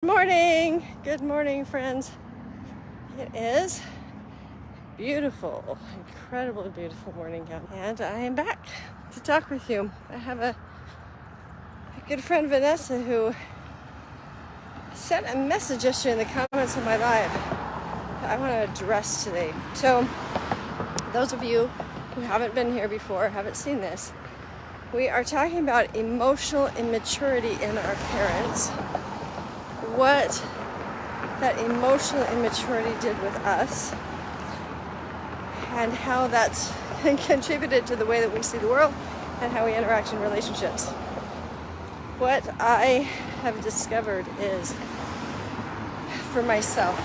Good morning, friends. It is beautiful, incredibly beautiful morning out, and I am back to talk with you. I have a good friend, Vanessa, who sent a message yesterday in the comments of my live that I want to address today. So, those of you who haven't been here before, haven't seen this, we are talking about emotional immaturity in our parents. What that emotional immaturity did with us and how that's contributed to the way that we see the world and how we interact in relationships. What I have discovered is, for myself,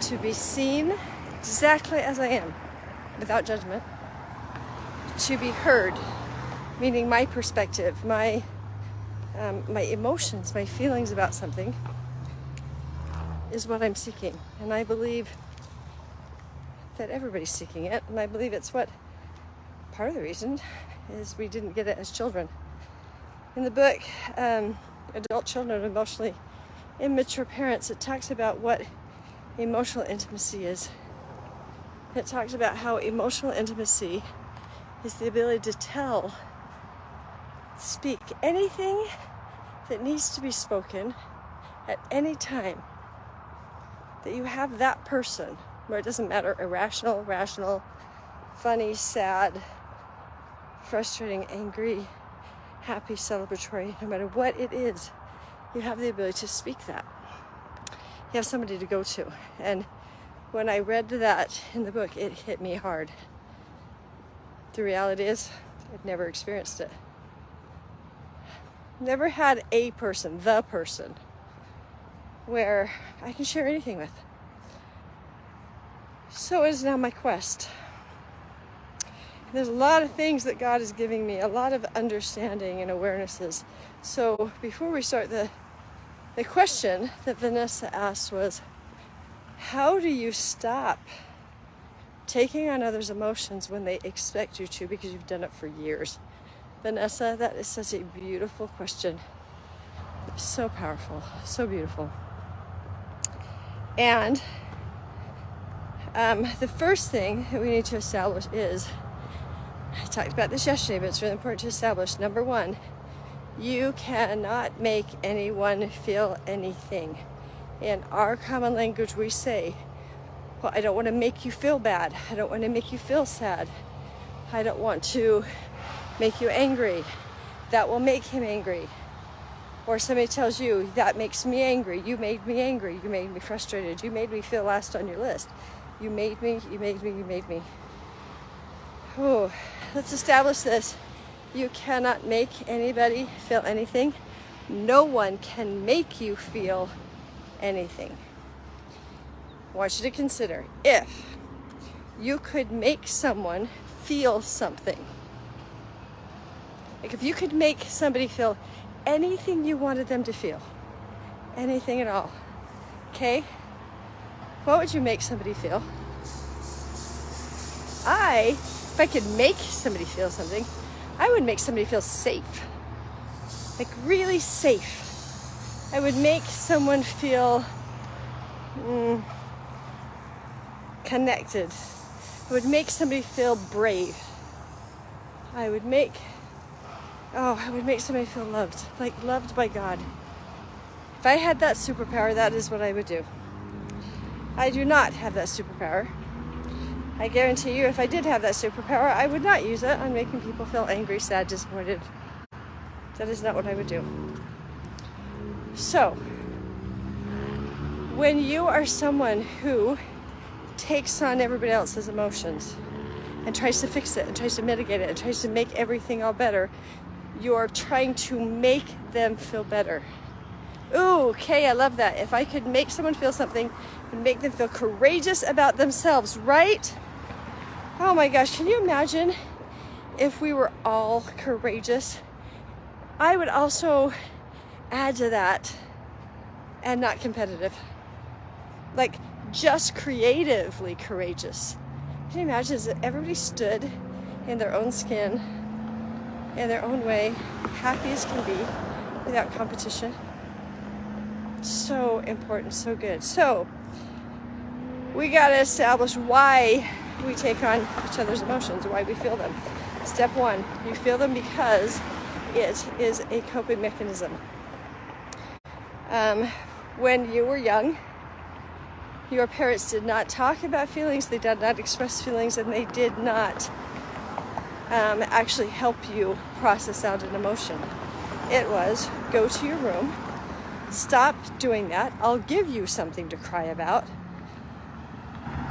to be seen exactly as I am, without judgment, to be heard, meaning my perspective, my emotions, my feelings about something, is what I'm seeking. And I believe that everybody's seeking it. And I believe it's what part of the reason is we didn't get it as children. In the book, Adult Children of Emotionally Immature Parents, it talks about what emotional intimacy is. It talks about how emotional intimacy is the ability to speak anything that needs to be spoken at any time. That you have that person, where it doesn't matter, irrational, rational, funny, sad, frustrating, angry, happy, celebratory, no matter what it is, you have the ability to speak that. You have somebody to go to. And when I read that in the book, it hit me hard. The reality is, I've never experienced it. Never had a person, the person, where I can share anything with. So is now my quest. There's a lot of things that God is giving me, a lot of understanding and awarenesses. So before we start, the question that Vanessa asked was, how do you stop taking on others' emotions when they expect you to, because you've done it for years? Vanessa, that is such a beautiful question. So powerful, so beautiful. And the first thing that we need to establish is, I talked about this yesterday, but it's really important to establish, number one, you cannot make anyone feel anything. In our common language, we say, well, I don't want to make you feel bad. I don't want to make you feel sad. I don't want to make you angry. That will make him angry. Or somebody tells you, that makes me angry. You made me angry. You made me frustrated. You made me feel last on your list. You made me. Oh, let's establish this. You cannot make anybody feel anything. No one can make you feel anything. I want you to consider, if you could make someone feel something, like if you could make somebody feel anything you wanted them to feel, anything at all, okay? What would you make somebody feel? If I could make somebody feel something, I would make somebody feel safe, like really safe. I would make someone feel connected. I would make somebody feel brave. I would make somebody feel loved, like loved by God. If I had that superpower, that is what I would do. I do not have that superpower. I guarantee you, if I did have that superpower, I would not use it on making people feel angry, sad, disappointed. That is not what I would do. So, when you are someone who takes on everybody else's emotions and tries to fix it and tries to mitigate it and tries to make everything all better, you're trying to make them feel better. Ooh, okay, I love that. If I could make someone feel something and make them feel courageous about themselves, right? Oh my gosh, can you imagine if we were all courageous? I would also add to that, and not competitive. Like, just creatively courageous. Can you imagine if everybody stood in their own skin, in their own way, happy as can be, without competition? so important, so good. So we got to establish why we take on each other's emotions, why we feel them. Step one, you feel them because it is a coping mechanism. When you were young, your parents did not talk about feelings, they did not express feelings, and they did not actually help you process out an emotion. It was, go to your room, stop doing that, I'll give you something to cry about.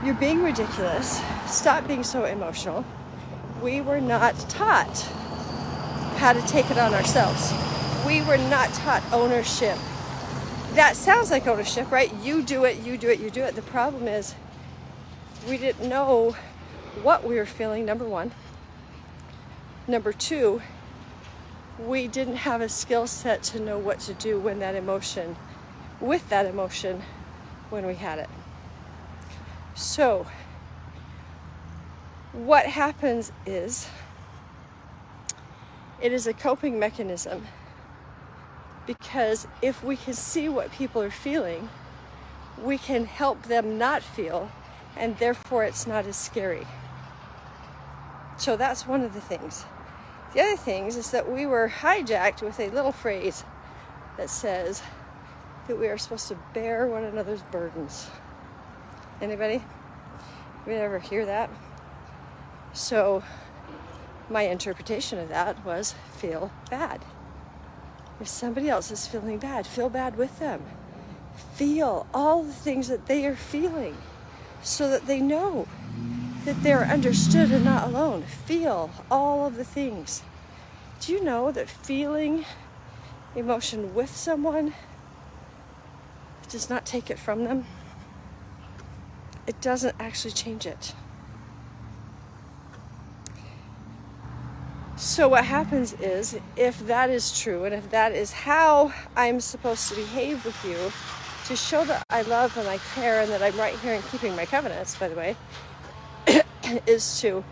You're being ridiculous, stop being so emotional. We were not taught how to take it on ourselves. We were not taught ownership. That sounds like ownership, right? You do it, you do it, you do it. The problem is we didn't know what we were feeling, number one. Number two, we didn't have a skill set to know what to do when that emotion, with that emotion, when we had it. So what happens is, it is a coping mechanism, because if we can see what people are feeling, we can help them not feel, and therefore it's not as scary. So that's one of the things. The other things is that we were hijacked with a little phrase that says that we are supposed to bear one another's burdens. Anybody? You ever hear that? So my interpretation of that was feel bad. If somebody else is feeling bad, feel bad with them. Feel all the things that they are feeling so that they know that they're understood and not alone. Feel all of the things. Do you know that feeling emotion with someone does not take it from them? It doesn't actually change it. So what happens is, if that is true, and if that is how I'm supposed to behave with you, to show that I love and I care and that I'm right here and keeping my covenants, by the way, is to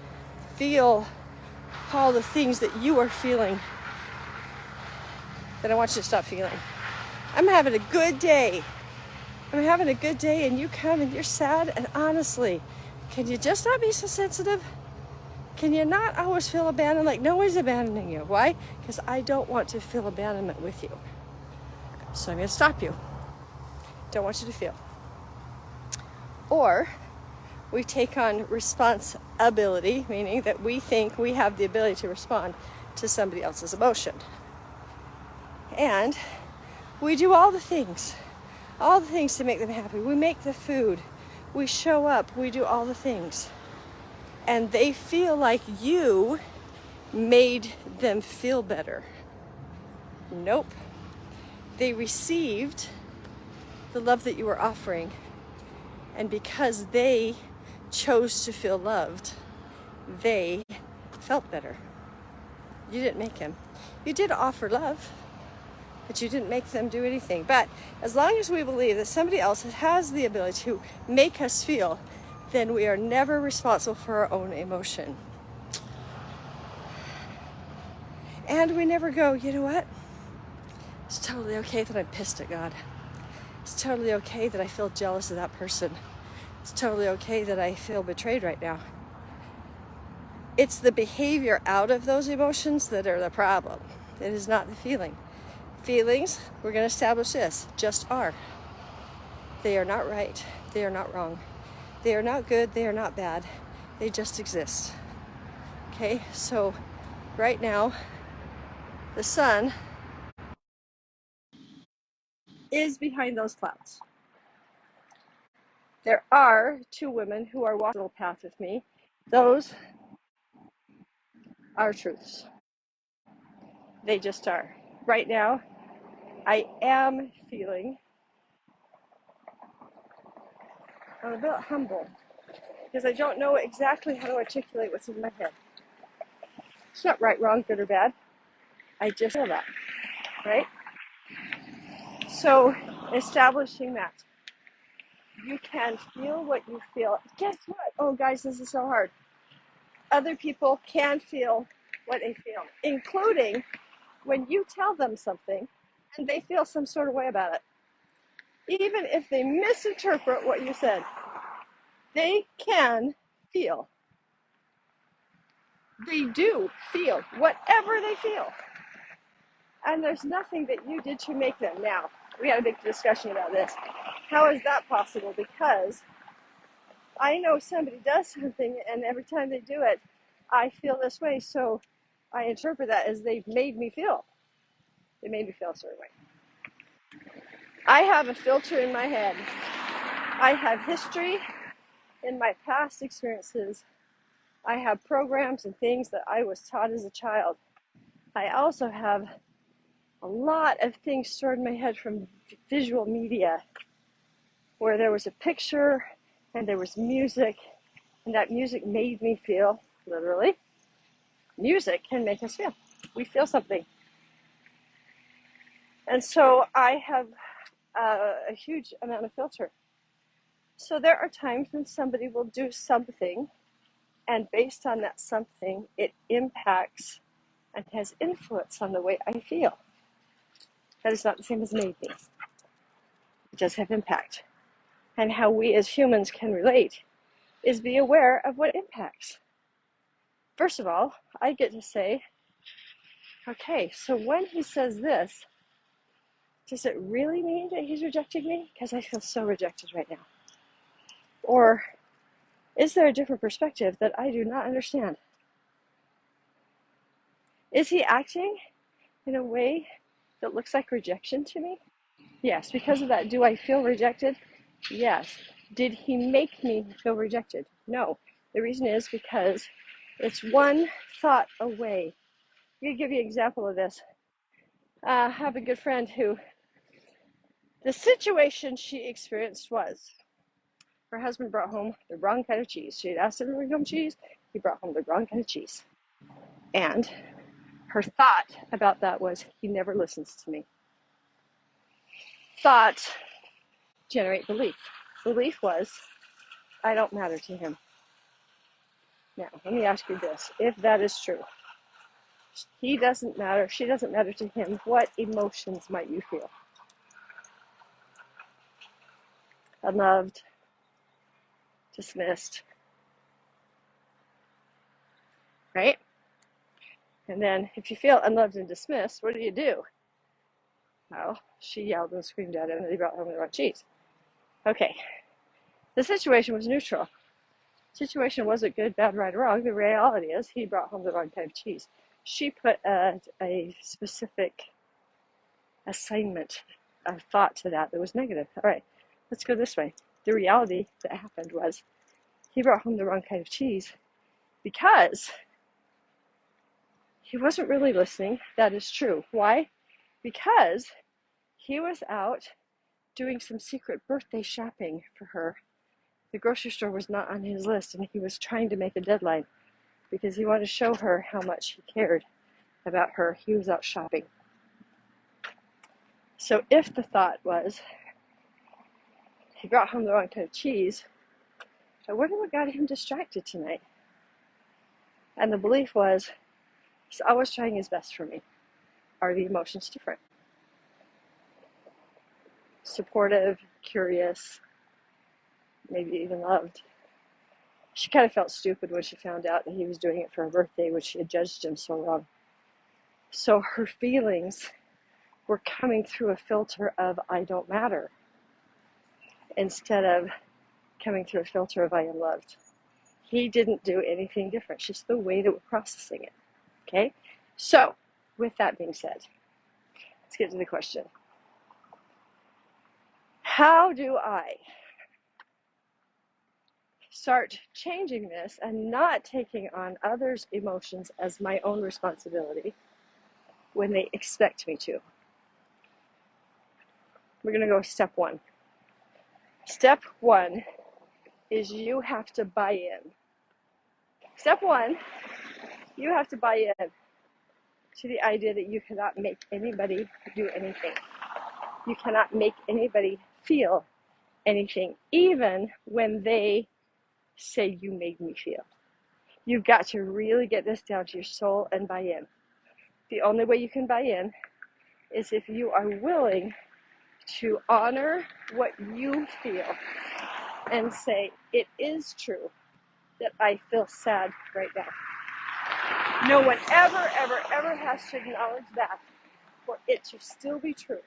feel all the things that you are feeling that I want you to stop feeling. I'm having a good day. I'm having a good day, and you come and you're sad, and honestly, can you just not be so sensitive? Can you not always feel abandoned? Like nobody's abandoning you. Why? Because I don't want to feel abandonment with you. So I'm going to stop you. Don't want you to feel. Or we take on responsibility, meaning that we think we have the ability to respond to somebody else's emotion. And we do all the things to make them happy. We make the food. We show up. We do all the things. And they feel like you made them feel better. Nope. They received the love that you were offering. And because they chose to feel loved, they felt better. You didn't make them. You did offer love, but you didn't make them do anything. But as long as we believe that somebody else has the ability to make us feel, then we are never responsible for our own emotion. And we never go, you know what? It's totally okay that I'm pissed at God. It's totally okay that I feel jealous of that person. It's totally okay that I feel betrayed right now. It's the behavior out of those emotions that are the problem. It is not the feeling. Feelings, we're going to establish this, just are. They are not right. They are not wrong. They are not good. They are not bad. They just exist. Okay, so right now, the sun is behind those clouds. There are two women who are walking the path with me. Those are truths. They just are. Right now, I am feeling, I'm a bit humble because I don't know exactly how to articulate what's in my head. It's not right, wrong, good or bad. I just feel that, right? So establishing that you can feel what you feel. Guess what? Oh, guys, this is so hard. Other people can feel what they feel, including when you tell them something and they feel some sort of way about it. even if they misinterpret what you said, they can feel. They do feel whatever they feel. And there's nothing that you did to make them. Now, we had a big discussion about this. How is that possible? Because I know somebody does something, and every time they do it, I feel this way. So I interpret that as they've made me feel. They made me feel a certain way. I have a filter in my head. I have history in my past experiences. I have programs and things that I was taught as a child. I also have a lot of things stored in my head from visual media, where there was a picture and there was music, and that music made me feel, literally. Music can make us feel. We feel something. And so I have a huge amount of filter. So there are times when somebody will do something, and based on that something, it impacts and has influence on the way I feel. That is not the same as made me. It does have impact. And how we as humans can relate is be aware of what impacts. First of all, I get to say, okay, so when he says this, does it really mean that he's rejecting me? Because I feel so rejected right now. Or is there a different perspective that I do not understand? Is he acting in a way that looks like rejection to me? Yes. Because of that, do I feel rejected? Yes. Did he make me feel rejected? No. The reason is because it's one thought away. I'm going to give you an example of this. I have a good friend who, the situation she experienced was her husband brought home the wrong kind of cheese. She had asked him to bring home cheese. He brought home the wrong kind of cheese. And her thought about that was, he never listens to me. Thoughts generate belief. Belief was, I don't matter to him. Now, let me ask you this. If that is true, he doesn't matter, she doesn't matter to him, what emotions might you feel? Unloved, dismissed, right? And then if you feel unloved and dismissed, what do? Well, she yelled and screamed at him and he brought home the wrong cheese. Okay, the situation was neutral. The situation wasn't good, bad, right, or wrong. The reality is he brought home the wrong kind of cheese. She put a specific assignment, a thought to that was negative. All right, let's go this way. The reality that happened was he brought home the wrong kind of cheese because he wasn't really listening. That is true. Why? Because he was out doing some secret birthday shopping for her. The grocery store was not on his list, and he was trying to make a deadline because he wanted to show her how much he cared about her. He was out shopping. So if the thought was, he brought home the wrong kind of cheese, I wonder what got him distracted tonight. And the belief was, he's always trying his best for me. Are the emotions different? Supportive, curious, maybe even loved. She kind of felt stupid when she found out that he was doing it for her birthday, when she had judged him so wrong. So her feelings were coming through a filter of I don't matter, instead of coming through a filter of I am loved. He didn't do anything different, it's just the way that we're processing it. Okay? So, with that being said, let's get to the question. How do I start changing this and not taking on others' emotions as my own responsibility when they expect me to? We're going to go step one. Step one is you have to buy in. Step one, you have to buy in to the idea that you cannot make anybody do anything. You cannot make anybody feel anything, even when they say you made me feel. You've got to really get this down to your soul and buy in. The only way you can buy in is if you are willing to honor what you feel and say, it is true that I feel sad right now. No one ever, ever, ever has to acknowledge that for it to still be true.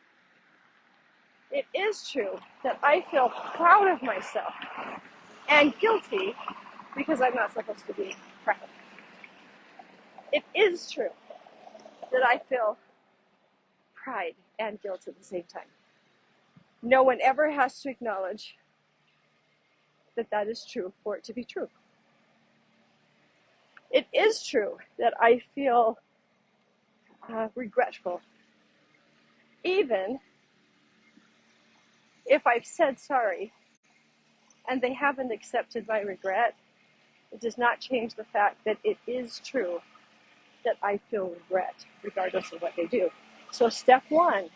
It is true that I feel proud of myself and guilty because I'm not supposed to be proud. It is true that I feel pride and guilt at the same time. No one ever has to acknowledge that that is true for it to be true. It is true that I feel regretful, even if I've said sorry and they haven't accepted my regret. It does not change the fact that it is true that I feel regret regardless of what they do. So step one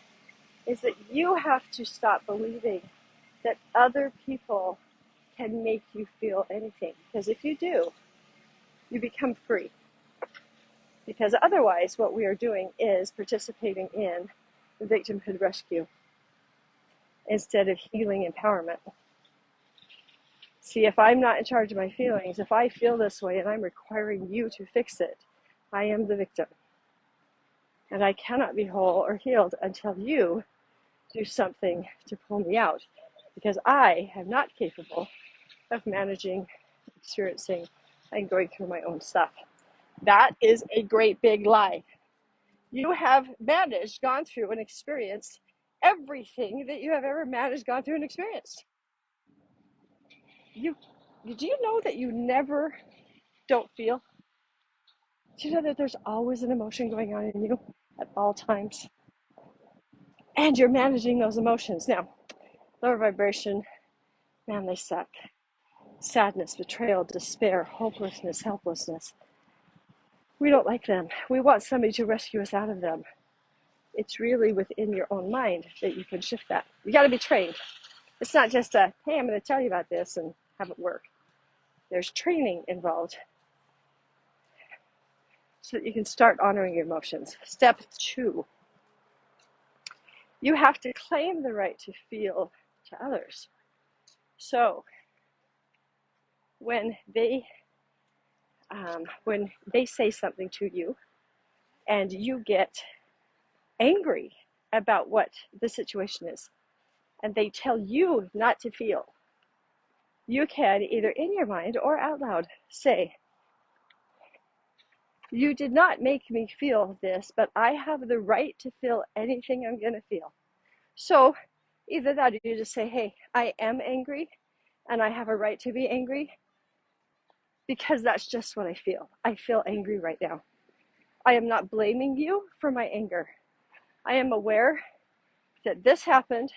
is that you have to stop believing that other people can make you feel anything. Because if you do, you become free. Because otherwise what we are doing is participating in the victimhood rescue instead of healing empowerment. See, if I'm not in charge of my feelings, if I feel this way and I'm requiring you to fix it, I am the victim. And I cannot be whole or healed until you do something to pull me out, because I am not capable of managing, experiencing, and going through my own stuff. That is a great big lie. You have managed, gone through, and experienced everything that you have ever managed, gone through, and experienced. Do you know that you never don't feel? Do you know that there's always an emotion going on in you at all times? And you're managing those emotions. Now, lower vibration, man, they suck. Sadness, betrayal, despair, hopelessness, helplessness. We don't like them. We want somebody to rescue us out of them. It's really within your own mind that you can shift that. You got to be trained. It's not just a, hey, I'm going to tell you about this and have it work. There's training involved so that you can start honoring your emotions. Step 2, you have to claim the right to feel to others. So when they say something to you and you get angry about what the situation is, and they tell you not to feel, you can either in your mind or out loud say, you did not make me feel this, but I have the right to feel anything I'm going to feel. So either that or you just say, hey, I am angry and I have a right to be angry because that's just what I feel. I feel angry right now. I am not blaming you for my anger. I am aware that this happened.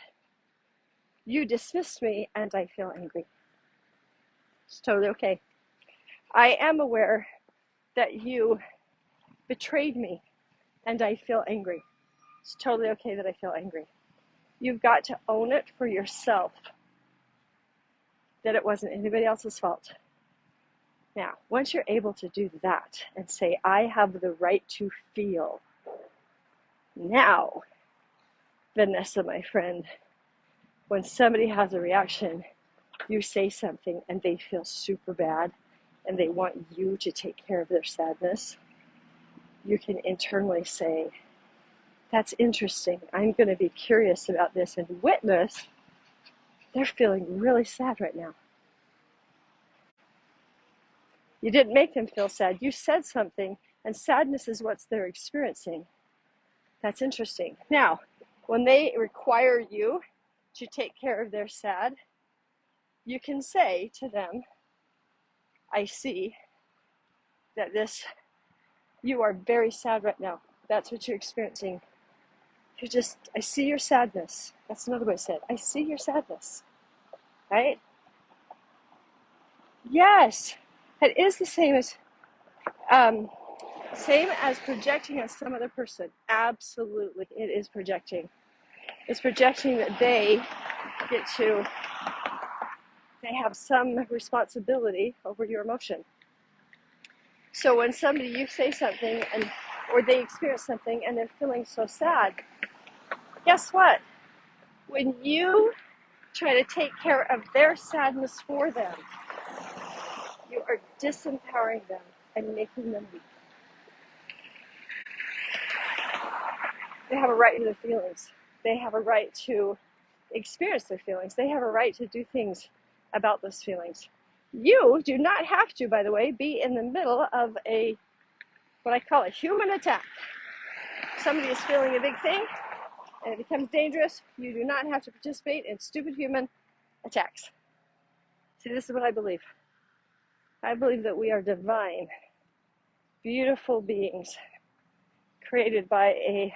You dismissed me and I feel angry. It's totally okay. I am aware that you betrayed me and I feel angry. It's totally okay that I feel angry. You've got to own it for yourself that it wasn't anybody else's fault. Now, once you're able to do that and say, I have the right to feel, now, Vanessa, my friend, when somebody has a reaction, you say something and they feel super bad and they want you to take care of their sadness, you can internally say, that's interesting. I'm going to be curious about this and witness they're feeling really sad right now. You didn't make them feel sad. You said something, and sadness is what they're experiencing. That's interesting. Now, when they require you to take care of their sad, you can say to them, I see that you are very sad right now. That's what you're experiencing. I see your sadness. That's another way to say it. I see your sadness. Right? Yes. It is the same as projecting on some other person. Absolutely. It is projecting. It's projecting that they have some responsibility over your emotion. So when you say something or they experience something and they're feeling so sad, guess what? When you try to take care of their sadness for them, you are disempowering them and making them weak. They have a right to their feelings. They have a right to experience their feelings. They have a right to do things about those feelings. You do not have to, by the way, be in the middle of what I call a human attack. Somebody is feeling a big thing and it becomes dangerous. You do not have to participate in stupid human attacks. See, this is what I believe. I believe that we are divine, beautiful beings created by a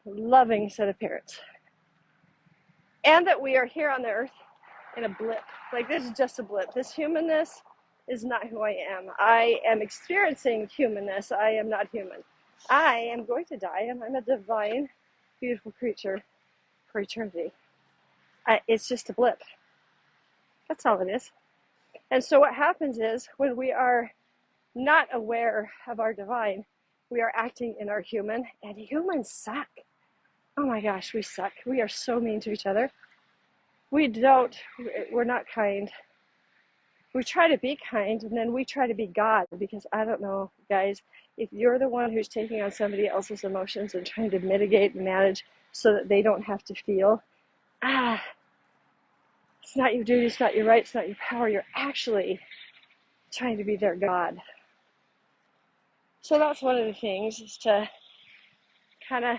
loving set of parents. And that we are here on the earth in a blip. Like, this is just a blip. This humanness is not who I am. I am experiencing humanness. I am not human. I am going to die, and I'm a divine, beautiful creature for eternity. It's just a blip. That's all it is. And so what happens is, when we are not aware of our divine, we are acting in our human, and humans suck. Oh my gosh, we suck. We are so mean to each other. We're not kind. We try to be kind, and then we try to be God, because I don't know, guys, if you're the one who's taking on somebody else's emotions and trying to mitigate and manage so that they don't have to feel, it's not your duty, it's not your right, it's not your power. You're actually trying to be their God. So that's one of the things, is to kind of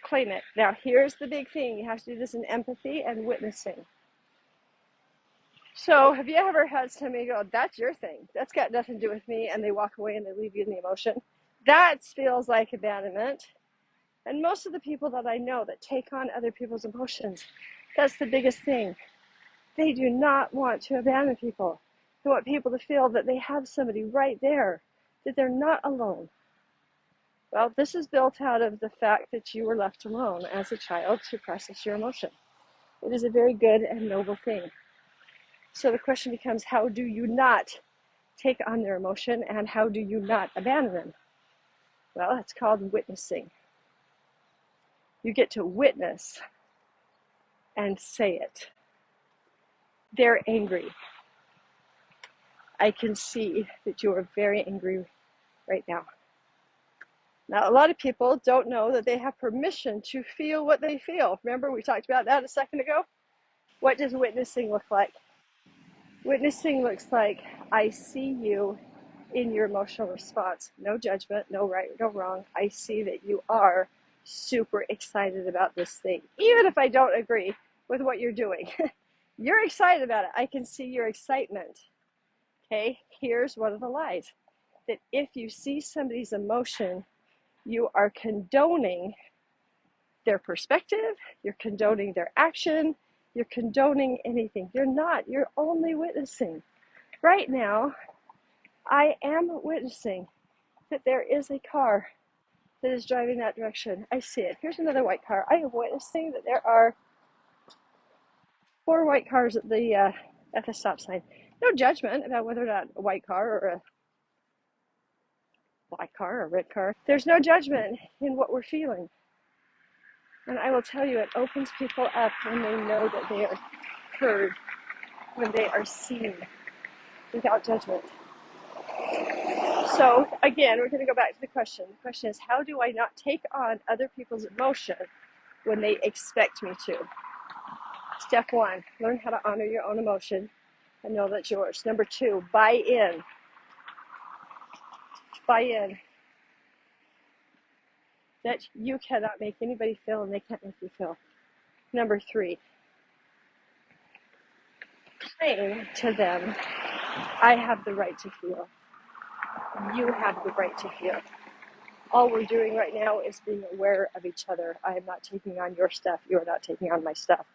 claim it. Now, here's the big thing. You have to do this in empathy and witnessing. So have you ever had somebody go, that's your thing, that's got nothing to do with me, and they walk away and they leave you in the emotion? That feels like abandonment. And most of the people that I know that take on other people's emotions, that's the biggest thing. They do not want to abandon people. They want people to feel that they have somebody right there, that they're not alone. Well, this is built out of the fact that you were left alone as a child to process your emotion. It is a very good and noble thing. So the question becomes, how do you not take on their emotion, and how do you not abandon them? Well, it's called witnessing. You get to witness and say it. They're angry. I can see that you are very angry right now. Now, a lot of people don't know that they have permission to feel what they feel. Remember, we talked about that a second ago? What does witnessing look like? Witnessing looks like, I see you in your emotional response. No judgment, no right, no wrong. I see that you are super excited about this thing. Even if I don't agree with what you're doing, you're excited about it. I can see your excitement. Okay, here's one of the lies. That if you see somebody's emotion, you are condoning their perspective, you're condoning their action, you're condoning anything. You're not. You're only witnessing. Right now, I am witnessing that there is a car that is driving that direction. I see it. Here's another white car. I am witnessing that there are 4 white cars at the stop sign. No judgment about whether or not a white car or a black car or a red car. There's no judgment in what we're feeling. And I will tell you, it opens people up when they know that they are heard, when they are seen without judgment. So again, we're going to go back to the question. The question is, how do I not take on other people's emotion when they expect me to? Step 1, learn how to honor your own emotion and know that's yours. Number 2, buy in. Buy in that you cannot make anybody feel, and they can't make you feel. Number 3, claim to them, I have the right to feel. You have the right to feel. All we're doing right now is being aware of each other. I am not taking on your stuff. You are not taking on my stuff.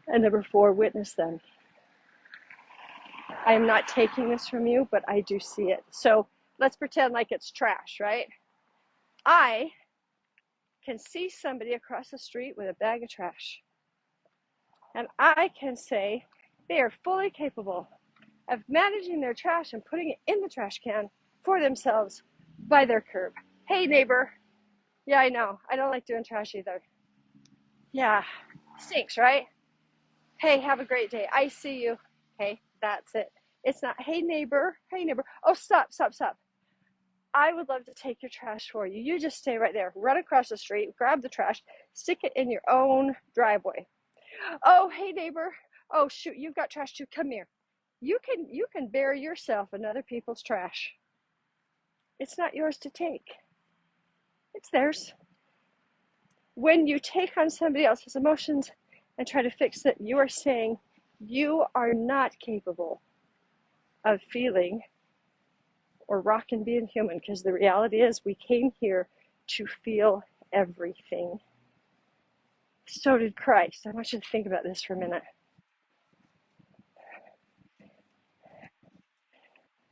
And number 4, witness them. I am not taking this from you, but I do see it. So let's pretend like it's trash, right? I can see somebody across the street with a bag of trash. And I can say they are fully capable of managing their trash and putting it in the trash can for themselves by their curb. Hey, neighbor. Yeah, I know. I don't like doing trash either. Yeah, stinks, right? Hey, have a great day. I see you. Okay, that's it. It's not, hey neighbor, hey neighbor. Oh, stop, stop, stop. I would love to take your trash for you. You just stay right there. Run across the street, grab the trash, stick it in your own driveway. Oh, hey neighbor. Oh shoot, you've got trash too. Come here. You can bury yourself in other people's trash. It's not yours to take. It's theirs. When you take on somebody else's emotions and try to fix it, you are saying you are not capable of feeling or rocking being human, because the reality is we came here to feel everything. So did Christ. I want you to think about this for a minute.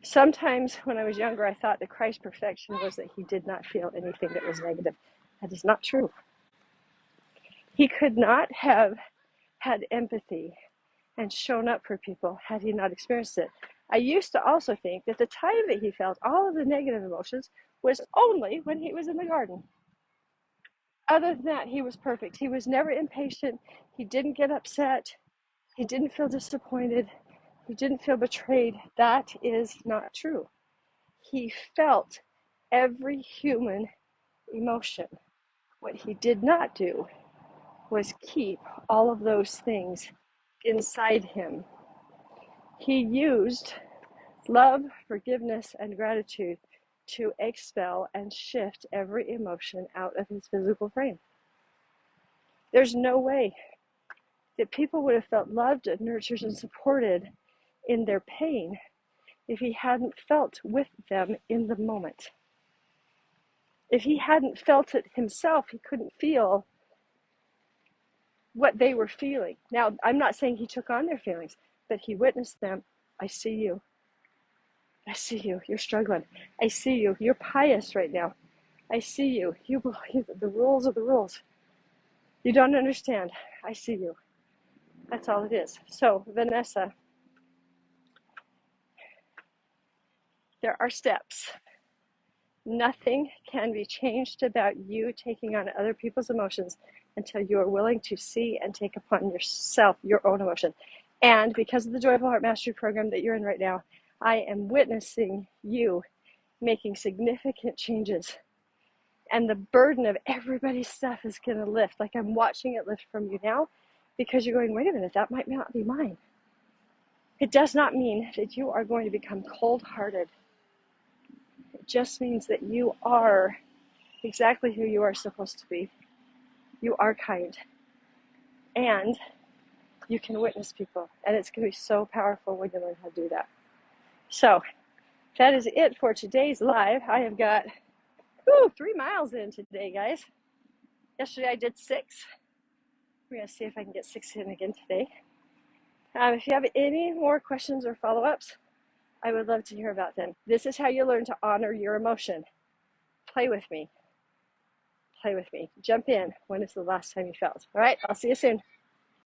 Sometimes when I was younger, I thought that Christ's perfection was that he did not feel anything that was negative. That is not true. He could not have had empathy and shown up for people had he not experienced it. I used to also think that the time that he felt all of the negative emotions was only when he was in the garden. Other than that, he was perfect. He was never impatient. He didn't get upset. He didn't feel disappointed. He didn't feel betrayed. That is not true. He felt every human emotion. What he did not do was keep all of those things inside him. He used love, forgiveness, and gratitude to expel and shift every emotion out of his physical frame. There's no way that people would have felt loved and nurtured and supported in their pain if he hadn't felt with them in the moment. If he hadn't felt it himself, he couldn't feel what they were feeling. Now, I'm not saying he took on their feelings, but he witnessed them. I see you. I see you. You're struggling. I see you. You're pious right now. I see you. You believe that the rules are the rules. You don't understand. I see you. That's all it is. So, Vanessa, there are steps. Nothing can be changed about you taking on other people's emotions until you are willing to see and take upon yourself your own emotion. And because of the Joyful Heart Mastery program that you're in right now, I am witnessing you making significant changes. And the burden of everybody's stuff is going to lift. Like I'm watching it lift from you now because you're going, wait a minute, that might not be mine. It does not mean that you are going to become cold-hearted. It just means that you are exactly who you are supposed to be. You are kind. And you can witness people. And it's going to be so powerful when you learn how to do that. So that is it for today's live. I have got 3 miles in today, guys. Yesterday I did 6. We're going to see if I can get 6 in again today. If you have any more questions or follow-ups, I would love to hear about them. This is how you learn to honor your emotion. Play with me. Play with me. Jump in. When is the last time you felt? All right, I'll see you soon.